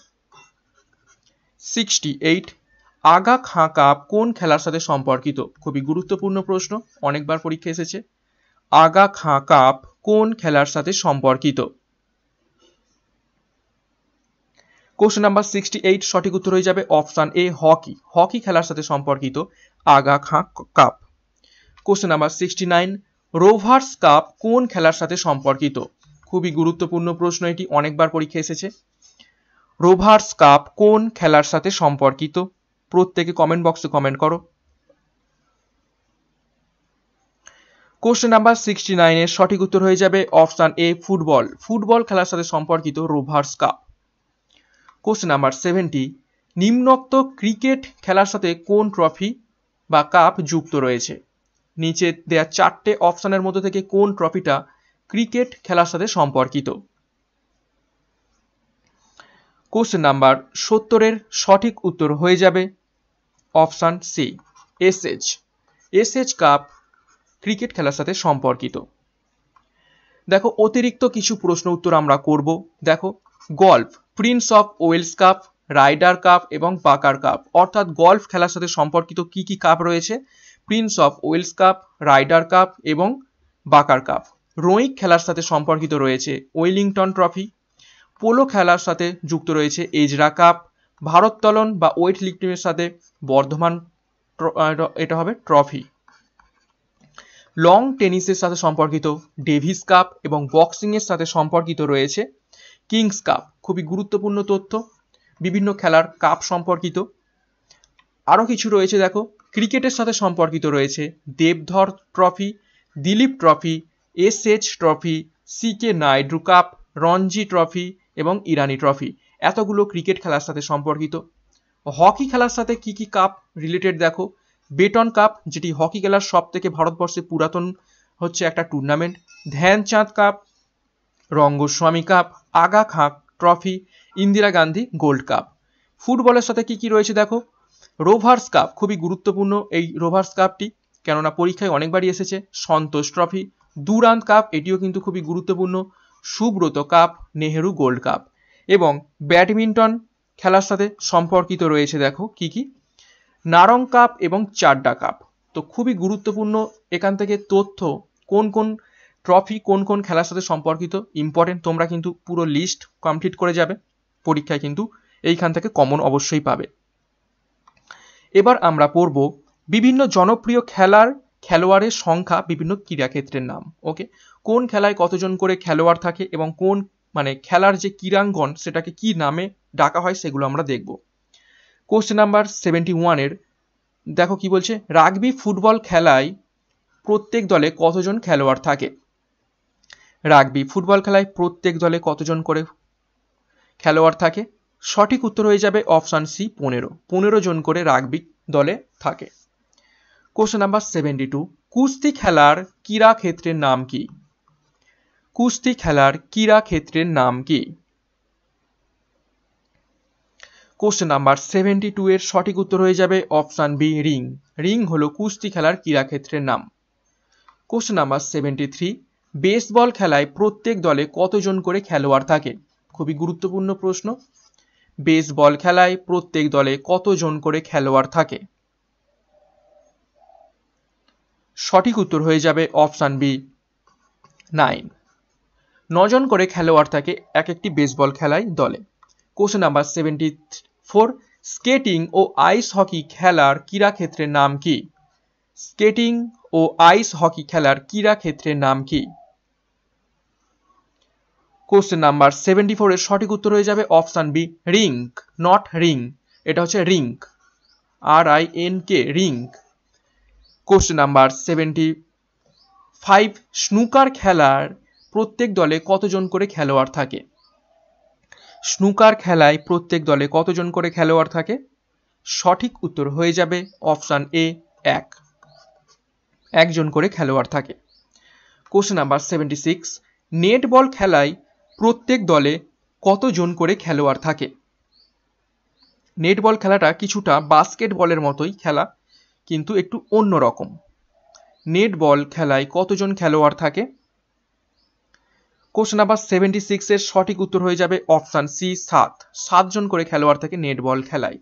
Speaker 1: 68 আগা খাঁ কাপ কোন খেলার সাথে সম্পর্কিত? খুবই গুরুত্বপূর্ণ প্রশ্ন, অনেকবার পরীক্ষা এসেছে। আগা খাঁ কাপ কোন খেলার সাথে সম্পর্কিত? কোশ্চেন নাম্বার 68 সঠিক উত্তর হয়ে যাবে অপশন এ হকি। হকি খেলার সাথে সম্পর্কিত Aga Khan cup. Question number 69 Rovers cup কোন খেলার সাথে সম্পর্কিত? খুবই গুরুত্বপূর্ণ প্রশ্ন, এটি অনেকবার পরীক্ষা এসেছে। রোভার্স কাপ কোন খেলার সাথে সম্পর্কিত? প্রত্যেকে কমেন্ট বক্সে কমেন্ট করো। কোশ্চেন নাম্বার 69 এর সঠিক উত্তর হয়ে যাবে অপশন এ ফুটবল। ফুটবল খেলার সাথে সম্পর্কিত রোভার্স কাপ। কোশ্চেন নাম্বার 70 নিম্নোক্ত ক্রিকেট খেলার সাথে কোন ট্রফি বা কাপ যুক্ত রয়েছে? নিচে দেয়া চারটে অপশনের মধ্যে থেকে কোন ট্রফিটা ক্রিকেট খেলার সাথে সম্পর্কিত? কোশ্চেন নাম্বার 70 এর সঠিক উত্তর হয়ে যাবে option C SH. SH cup cricket খেলার সাথে সম্পর্কিত। দেখো অতিরিক্ত কিছু প্রশ্ন উত্তর আমরা করব। দেখো golf, Prince of Wales cup, Ryder cup এবং বাকার কাপ, অর্থাৎ গল্ফ খেলার সাথে সম্পর্কিত কি কি কাপ রয়েছে? Prince of Wales cup, Ryder cup এবং বাকার কাপ। রোয়িং খেলার সাথে সম্পর্কিত রয়েছে ওয়েলিংটন ট্রফি। পোলো খেলার সাথে যুক্ত রয়েছে এজরা কাপ। ভারোত্তোলন বা ওয়েট লিফটিংয়ের সাথে বর্ধমান, এটা হবে ট্রফি। লং টেনিসের সাথে সম্পর্কিত ডেভিস কাপ এবং বক্সিং এর সাথে সম্পর্কিত রয়েছে কিংস কাপ। খুবই গুরুত্বপূর্ণ তথ্য, বিভিন্ন খেলার কাপ সম্পর্কিত। আরও কিছু রয়েছে দেখো, ক্রিকেটের সাথে সম্পর্কিত রয়েছে Deodhar trophy, Duleep trophy, SH trophy, CK Naidu cup, Ranji trophy এবং ইরানি ট্রফি। এতগুলো ক্রিকেট খেলার সাথে সম্পর্কিত। হকি খেলার সাথে কি কি কাপ রিলেটেড দেখো, বেটন কাপ যেটি হকি খেলার সব থেকে ভারতবর্ষে পুরাতন হচ্ছে একটা tournament, Dhyan Chand cup, Rangaswamy cup, Aga Khan trophy, Indira Gandhi gold cup. ফুটবলের সাথে কি কি রয়েছে দেখো, রোভার্স কাপ খুবই গুরুত্বপূর্ণ এই রোভার্স কাপটি, কেননা পরীক্ষায় অনেকবারই এসেছে। সন্তোষ ট্রফি, দুরান্ত কাপ এটিও কিন্তু খুবই গুরুত্বপূর্ণ, Subrata cup, Nehru gold cup. এবং ব্যাডমিন্টন খেলার সাথে সম্পর্কিত রয়েছে দেখো কি কি, নারং কাপ এবং চাড্ডা কাপ। তো খুবই গুরুত্বপূর্ণ এখান থেকে তথ্য, কোন কোন ট্রফি কোন কোন খেলার সাথে সম্পর্কিত ইম্পর্টেন্ট। তোমরা কিন্তু পুরো লিস্ট কমপ্লিট করে যাবে, পরীক্ষায় কিন্তু এইখান থেকে কমন অবশ্যই পাবে। এবার আমরা পড়ব বিভিন্ন জনপ্রিয় খেলোয়াড়ের সংখ্যা বিভিন্ন ক্রীড়াক্ষেত্রের নাম। ওকে, কোন খেলায় কতজন করে খেলোয়াড় থাকে এবং কোন খেলার যে ক্রীড়াঙ্গন সেটাকে কি নামে ডাকা হয় সেগুলো আমরা দেখব। কোশ্চেন নাম্বার 71 এর দেখো কি বলছে, রাগবি ফুটবল খেলায় প্রত্যেক দলে কতজন খেলোয়াড় থাকে? রাগবি ফুটবল খেলায় প্রত্যেক দলে কতজন করে খেলোয়াড় থাকে? সঠিক উত্তর হয়ে যাবে অপশন সি 15 জন করে রাগবি দলে থাকে। কোশ্চেন নাম্বার 72 কুস্তি খেলার ক্রীড়াক্ষেত্রের নাম কি? কুস্তি খেলার ক্রীড়াক্ষেত্রের নাম কি? কোশ্চেন নাম্বার 72 এর সঠিক উত্তর হয়ে যাবে অপশন বি রিং। রিং হলো কুস্তি খেলার ক্রীড়াক্ষেত্রের নাম। কোশ্চেন নাম্বার 73 বেসবল খেলায় প্রত্যেক দলে কতজন করে খেলোয়াড় থাকে? খুবই গুরুত্বপূর্ণ প্রশ্ন, বেসবল খেলায় প্রত্যেক দলে কতজন করে খেলোয়াড় থাকে? সঠিক উত্তর হয়ে যাবে অপশন বি 9। 9 জন করে খেলোয়াড় থাকে এক একটি বেসবল খেলায় দলে। কোশ্চেন নাম্বার 74 স্কেটিং ও আইস হকি খেলার ক্রীড়াক্ষেত্রের নাম কি? স্কেটিং ও আইস হকি খেলার ক্রীড়াক্ষেত্রের নাম কি? কোশ্চেন নাম্বার 74 এর সঠিক উত্তর হয়ে যাবে option B rink, not ring, এটা হচ্ছে rink, RINK rink. Question number 75 snooker খেলার প্রত্যেক দলে কতজন করে খেলোয়াড় থাকে? স্নুকার খেলায় প্রত্যেক দলে কতজন করে খেলোয়াড় থাকে? সঠিক উত্তর হয়ে যাবে অপশন এ 1, একজন করে খেলোয়াড় থাকে। কোশ্চেন নাম্বার 76 নেটবল খেলায় প্রত্যেক দলে কতজন করে খেলোয়াড় থাকে? নেটবল খেলাটা কিছুটা বাস্কেটবলের মতোই খেলা, কিন্তু একটু অন্যরকম। নেটবল খেলায় কতজন খেলোয়াড় থাকে? কোশ্চেন নাম্বার 76 এর সঠিক উত্তর হয়ে যাবে অপশন সি 7জন করে খেলোয়াড় থাকে নেটবল খেলায়।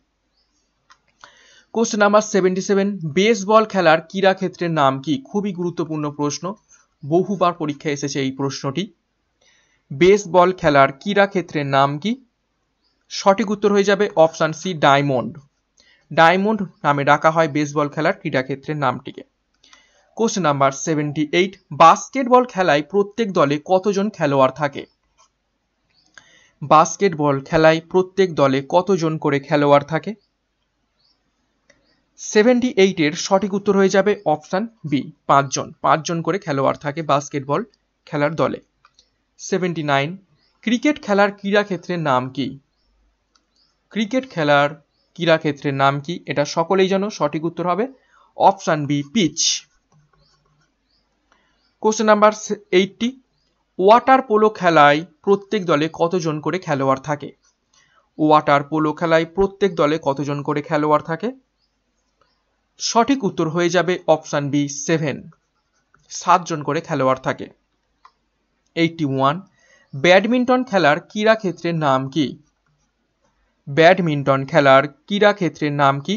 Speaker 1: কোশ্চেন নাম্বার 77 বেসবল খেলার ক্রীড়াক্ষেত্রের নাম কি? খুবই গুরুত্বপূর্ণ প্রশ্ন, বহুবার পরীক্ষায় এসেছে এই প্রশ্নটি। বেসবল খেলার ক্রীড়াক্ষেত্রের নাম কি? সঠিক উত্তর হয়ে যাবে অপশন সি ডায়মন্ড। ডায়মন্ড নামে ডাকা হয় বেসবল খেলার ক্রীড়াক্ষেত্রের নামটিকে। কোশ্চেন নাম্বার 78 বাস্কেটবল খেলায় প্রত্যেক দলে কতজন খেলোয়াড় থাকে? বাস্কেটবল খেলায় প্রত্যেক দলে কতজন করে খেলোয়াড় থাকে? 78 এর সঠিক উত্তর হয়ে যাবে অপশন বি 5জন করে খেলোয়াড় থাকে বাস্কেটবল খেলার দলে। 79 ক্রিকেট খেলার ক্রীড়াক্ষেত্রের নাম কি? ক্রিকেট খেলার ক্রীড়াক্ষেত্রের নাম কি? এটা সকলেই জানো, সঠিক উত্তর হবে option B pitch. Question number 80 water polo খেলায় প্রত্যেক দলে কতজন করে খেলোয়াড় থাকে? ওয়াটার পোলো খেলায় প্রত্যেক দলে কতজন করে খেলোয়াড় থাকে? সঠিক উত্তর হয়ে যাবে অপশন বি 7জন করে খেলোয়াড় থাকে। 81 ব্যাডমিন্টন খেলার ক্রীড়াক্ষেত্রের নাম কি? ব্যাডমিন্টন খেলার ক্রীড়াক্ষেত্রের নাম কি?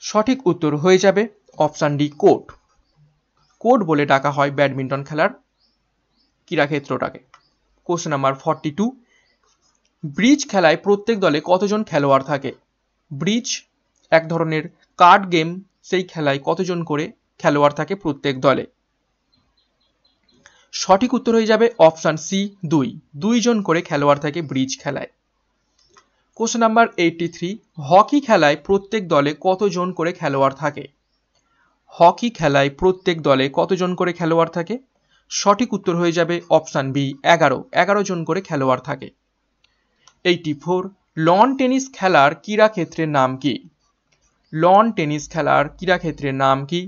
Speaker 1: সঠিক উত্তর হয়ে যাবে অপশন ডি কোর্ট। কোর্ট বলে ডাকা হয় ব্যাডমিন্টন খেলার ক্রীড়াক্ষেত্রটাকে। কোশ্চেন নাম্বার 42 ব্রিজ খেলায় প্রত্যেক দলে কতজন খেলোয়াড় থাকে? ব্রিজ এক ধরনের কার্ড গেম, সেই খেলায় কতজন করে খেলোয়াড় থাকে প্রত্যেক দলে? সঠিক উত্তর হয়ে যাবে অপশন সি 2জন করে খেলোয়াড় থাকে ব্রিজ খেলায়। কোশ্চেন নাম্বার 83 হকি খেলায় প্রত্যেক দলে কতজন করে খেলোয়াড় থাকে? হকি খেলায় প্রত্যেক দলে কতজন করে খেলোয়াড় থাকে? সঠিক উত্তর হয়ে যাবে অপশন বি 11জন করে খেলোয়াড় থাকে। 84 লন টেনিস খেলার ক্রীড়াক্ষেত্রের নাম কি? লন টেনিস খেলার ক্রীড়াক্ষেত্রের নাম কি?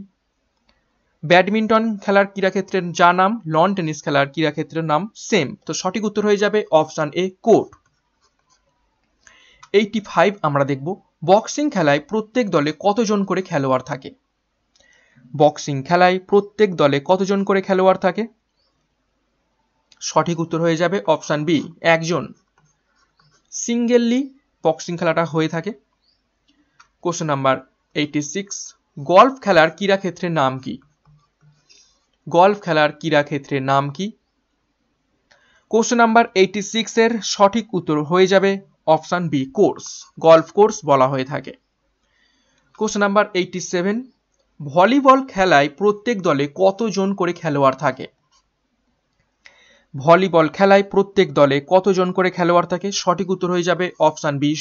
Speaker 1: ব্যাডমিন্টন খেলার ক্রীড়াক্ষেত্রের যা নাম, লন টেনিস খেলার ক্রীড়াক্ষেত্রের নাম সেম, তো সঠিক উত্তর হয়ে যাবে অপশন এ কোর্ট। 85 আমরা দেখব বক্সিং খেলায় প্রত্যেক দলে কতজন করে খেলোয়াড় থাকে? বক্সিং খেলায় প্রত্যেক দলে কতজন করে খেলোয়াড় থাকে? সঠিক উত্তর হয়ে যাবে অপশন বি 1জন। সিঙ্গেললি বক্সিং খেলাটা হয়ে থাকে। কোশ্চেন নাম্বার 86 গলফ খেলার ক্রীড়াক্ষেত্রের নাম কি? গলফ খেলার ক্রীড়াক্ষেত্রের নাম কি? কোশ্চেন নাম্বার 86 এর সঠিক উত্তর হয়ে যাবে option B course. Golf course বলা হয়ে থাকে। কোশ্চেন নাম্বার 87 ভলিবল খেলায় প্রত্যেক দলে কতজন করে খেলোয়াড় থাকে? ভলিবল খেলায় প্রত্যেক দলে কতজন করে খেলোয়াড় থাকে? সঠিক উত্তর হয়ে যাবে অপশন বি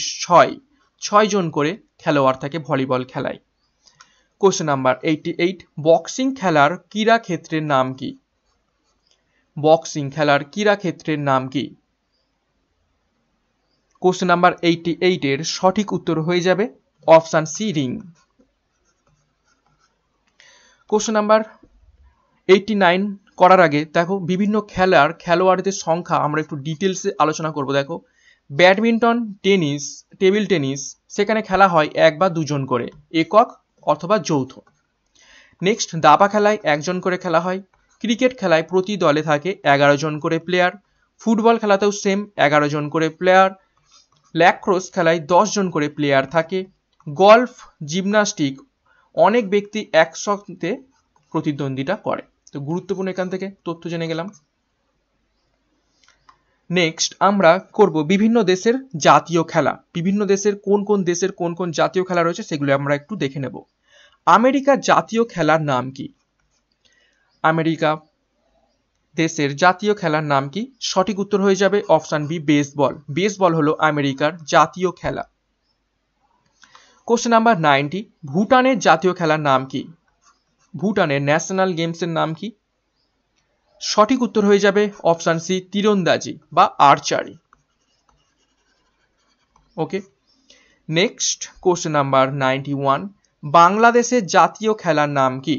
Speaker 1: 6জন করে খেলোয়াড় থাকে ভলিবল খেলায়। কোশ্চেন নাম্বার 88 বক্সিং খেলার ক্রীড়াক্ষেত্রের নাম কি? বক্সিং খেলার ক্রীড়াক্ষেত্রের নাম কি? কোশ্চেন নাম্বার 88 এর সঠিক উত্তর হয়ে যাবে option C ring. Question number 89 করার আগে দেখো বিভিন্ন খেলার খেলোয়াড়দের সংখ্যা আমরা একটু ডিটেলসে আলোচনা করব। দেখো ব্যাডমিন্টন, টেনিস, টেবিল টেনিস সেখানে খেলা হয় 1 বা 2জন করে, একক অথবা যৌথ। নেক্সট দাবা খেলায় 1জন করে খেলা হয়। ক্রিকেট খেলায় প্রতি দলে থাকে 11জন করে প্লেয়ার। ফুটবল খেলাতেও সেম 11জন করে প্লেয়ার। ল্যাক্রোস খেলায় 10জন করে প্লেয়ার থাকে। গলফ, জিমন্যাস্টিক অনেক ব্যক্তি একসাথে প্রতিদ্বন্দ্বিতা করে। তো গুরুত্বপূর্ণ এখান থেকে তথ্য জেনে গেলাম। নেক্সট আমরা করব বিভিন্ন দেশের জাতীয় খেলা। বিভিন্ন দেশের কোন কোন জাতীয় খেলা রয়েছে সেগুলো আমরা একটু দেখে নেব। আমেরিকার জাতীয় খেলার নাম কি? আমেরিকা দেশের জাতীয় খেলার নাম কি? সঠিক উত্তর হয়ে যাবে অপশন বি বেসবল। বেসবল হলো আমেরিকার জাতীয় খেলা। কোশ্চেন নাম্বার 90 ভুটানের জাতীয় খেলার নাম কি? ভুটানের ন্যাশনাল গেমসের নাম কি? সঠিক উত্তর হয়ে যাবে অপশন সি তীরন্দাজি বা আর্চারি। ওকে, নেক্সট কোশ্চেন নাম্বার 91 বাংলাদেশের জাতীয় খেলার নাম কি?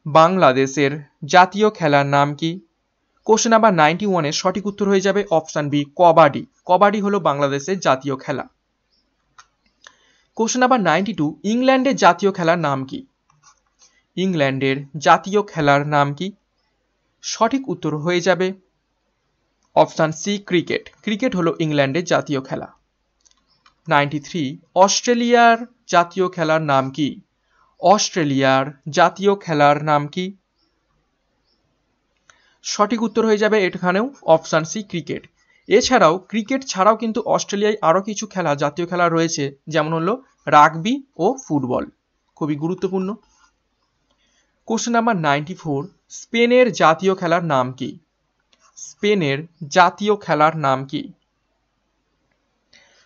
Speaker 1: বাংলাদেশের জাতীয় খেলার নাম কি? কোশ্চেন নাম্বার 91 এর সঠিক উত্তর হয়ে যাবে অপশন বি কবাডি। কবাডি হলো বাংলাদেশের জাতীয় খেলা। কোশ্চেন নাম্বার 92, ইংল্যান্ডের জাতীয় খেলার নাম কি? ইংল্যান্ডের জাতীয় খেলার নাম কি? সঠিক উত্তর হয়ে যাবে অপশান সি, ক্রিকেট। ক্রিকেট হলো ইংল্যান্ডের জাতীয় খেলা। 93, অস্ট্রেলিয়ার জাতীয় খেলার নাম কি? অস্ট্রেলিয়ার জাতীয় খেলার নাম কি? সঠিক উত্তর হয়ে যাবে এখানেও অপশান সি, ক্রিকেট। এছাড়াও ক্রিকেট ছাড়াও কিন্তু অস্ট্রেলিয়ায় আরও কিছু খেলা, জাতীয় খেলা রয়েছে, যেমন হলো রাগবি ও ফুটবল, খুবই গুরুত্বপূর্ণ। কোশ্চেন নাম্বার 94, স্পেনের জাতীয় খেলার নাম কি? স্পেনের জাতীয় খেলার নাম কি?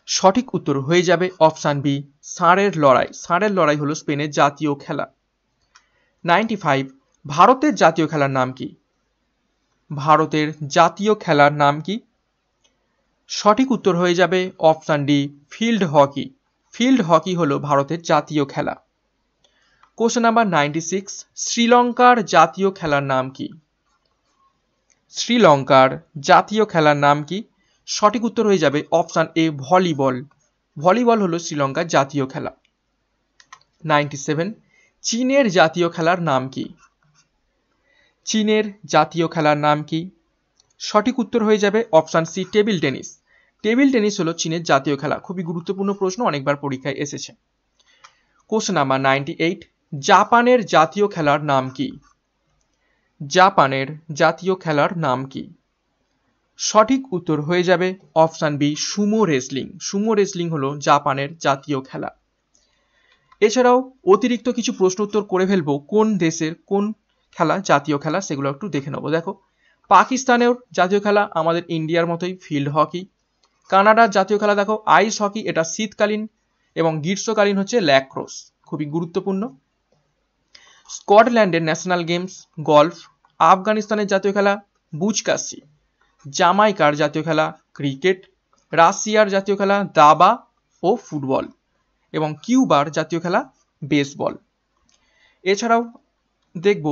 Speaker 1: সঠিক উত্তর হয়ে যাবে অপশান বি, ষাঁড়ের লড়াই। ষাঁড়ের লড়াই হলো স্পেনের জাতীয় খেলা। 95, ভারতের জাতীয় খেলার নাম কি? ভারতের জাতীয় খেলার নাম কি? সঠিক উত্তর হয়ে যাবে option D, field hockey. Field hockey হলো ভারতের জাতীয় খেলা। কোশ্চেন নাম্বার 96, শ্রীলঙ্কার জাতীয় খেলার নাম কি? শ্রীলঙ্কার জাতীয় খেলার নাম কি? সঠিক উত্তর হয়ে যাবে অপশান এ, ভলিবল। ভলিবল হলো শ্রীলঙ্কার জাতীয় খেলা। 97, চীনের জাতীয় খেলার নাম কি? চীনের জাতীয় খেলার নাম কি? সঠিক উত্তর হয়ে যাবে option C, table tennis. Table tennis হলো চীনের জাতীয় খেলা। খুবই গুরুত্বপূর্ণ প্রশ্ন, অনেকবার পরীক্ষায় এসেছে। কোশ্চেন নাম্বার 98, জাপানের জাতীয় খেলার নাম কি? জাপানের জাতীয় খেলার নাম কি? সঠিক উত্তর হয়ে যাবে option B, sumo wrestling. Sumo wrestling হলো জাপানের জাতীয় খেলা। এছাড়াও অতিরিক্ত কিছু প্রশ্ন উত্তর করে ফেলবো, কোন দেশের কোন খেলা জাতীয় খেলা সেগুলো একটু দেখে নেবো। দেখো, পাকিস্তানের জাতীয় খেলা আমাদের ইন্ডিয়ার মতোই ফিল্ড হকি। কানাডার জাতীয় খেলা দেখো আইস হকি, এটা শীতকালীন, এবং গ্রীষ্মকালীন হচ্ছে ল্যাক্রোস, খুবই গুরুত্বপূর্ণ। স্কটল্যান্ডের ন্যাশনাল গেমস গলফ। আফগানিস্তানের জাতীয় খেলা বুচকাশি। জামাইকার জাতীয় খেলা ক্রিকেট। রাশিয়ার জাতীয় খেলা দাবা ও ফুটবল, এবং কিউবার জাতীয় খেলা বেসবল। এছাড়াও দেখব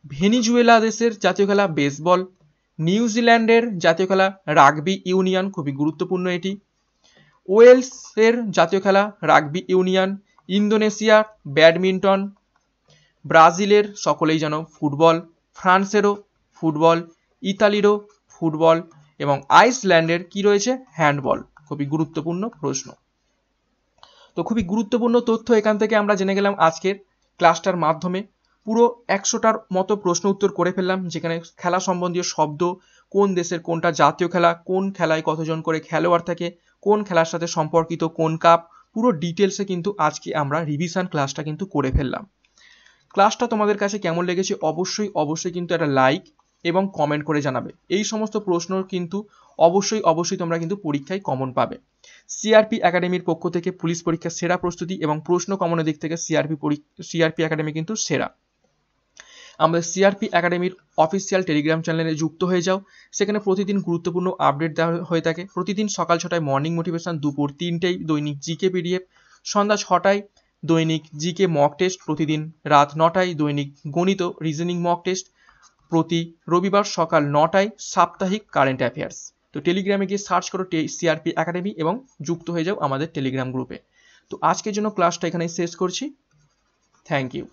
Speaker 1: ভেনিজুয়েলা দেশের জাতীয় খেলা বেসবল। নিউজিল্যান্ডের জাতীয় খেলা রাগবি ইউনিয়ন, খুবই গুরুত্বপূর্ণ এটি। ওয়েলসের জাতীয় খেলা রাগবি ইউনিয়ন। ইন্দোনেশিয়ার ব্যাডমিন্টন। ব্রাজিলের সকলেই জানো ফুটবল। ফ্রান্সেরও ফুটবল। ইতালিরও ফুটবল, এবং আইসল্যান্ডের কি রয়েছে, হ্যান্ডবল। খুবই গুরুত্বপূর্ণ প্রশ্ন। তো খুবই গুরুত্বপূর্ণ তথ্য এখান থেকে আমরা জেনে গেলাম আজকের ক্লাসটার মাধ্যমে। পুরো 100টার মতো প্রশ্ন উত্তর করে ফেললাম, যেখানে খেলা সম্বন্ধীয় শব্দ, কোন দেশের কোনটা জাতীয় খেলা, কোন খেলায় কতজন করে খেলোয়াড় থাকে, কোন খেলার সাথে সম্পর্কিত কোন কাপ, পুরো ডিটেলসে কিন্তু আজকে আমরা রিভিশন ক্লাসটা কিন্তু করে ফেললাম। ক্লাসটা তোমাদের কাছে কেমন লেগেছে অবশ্যই কিন্তু একটা লাইক এবং কমেন্ট করে জানাবে। এই সমস্ত প্রশ্ন কিন্তু অবশ্যই তোমরা কিন্তু পরীক্ষায় কমন পাবে। সিআরপি একাডেমির পক্ষ থেকে পুলিশ পরীক্ষার সেরা প্রস্তুতি এবং প্রশ্ন কমনের দিক থেকে সিআরপি একাডেমি কিন্তু সেরা। আমাদের সিআরপি একাডেমির অফিসিয়াল টেলিগ্রাম চ্যানেলে যুক্ত হয়ে যাও। সেখানে প্রতিদিন গুরুত্বপূর্ণ আপডেট দেওয়া হয়ে থাকে। প্রতিদিন সকাল 6টায় মর্নিং মোটিভেশন, দুপুর 3টায় দৈনিক জিকে পিডিএফ, সন্ধ্যা 6টায় দৈনিক জিকে মক টেস্ট, প্রতিদিন রাত 9টায় দৈনিক গণিত রিজনিং মক টেস্ট, প্রতি রবিবার সকাল 9টায় সাপ্তাহিক কারেন্ট অ্যাফেয়ার্স। তো টেলিগ্রামে গিয়ে সার্চ করো সিআরপি একাডেমি এবং যুক্ত হয়ে যাও আমাদের টেলিগ্রাম গ্রুপে। তো আজকের জন্য ক্লাসটা এখানেই শেষ করছি। Thank you.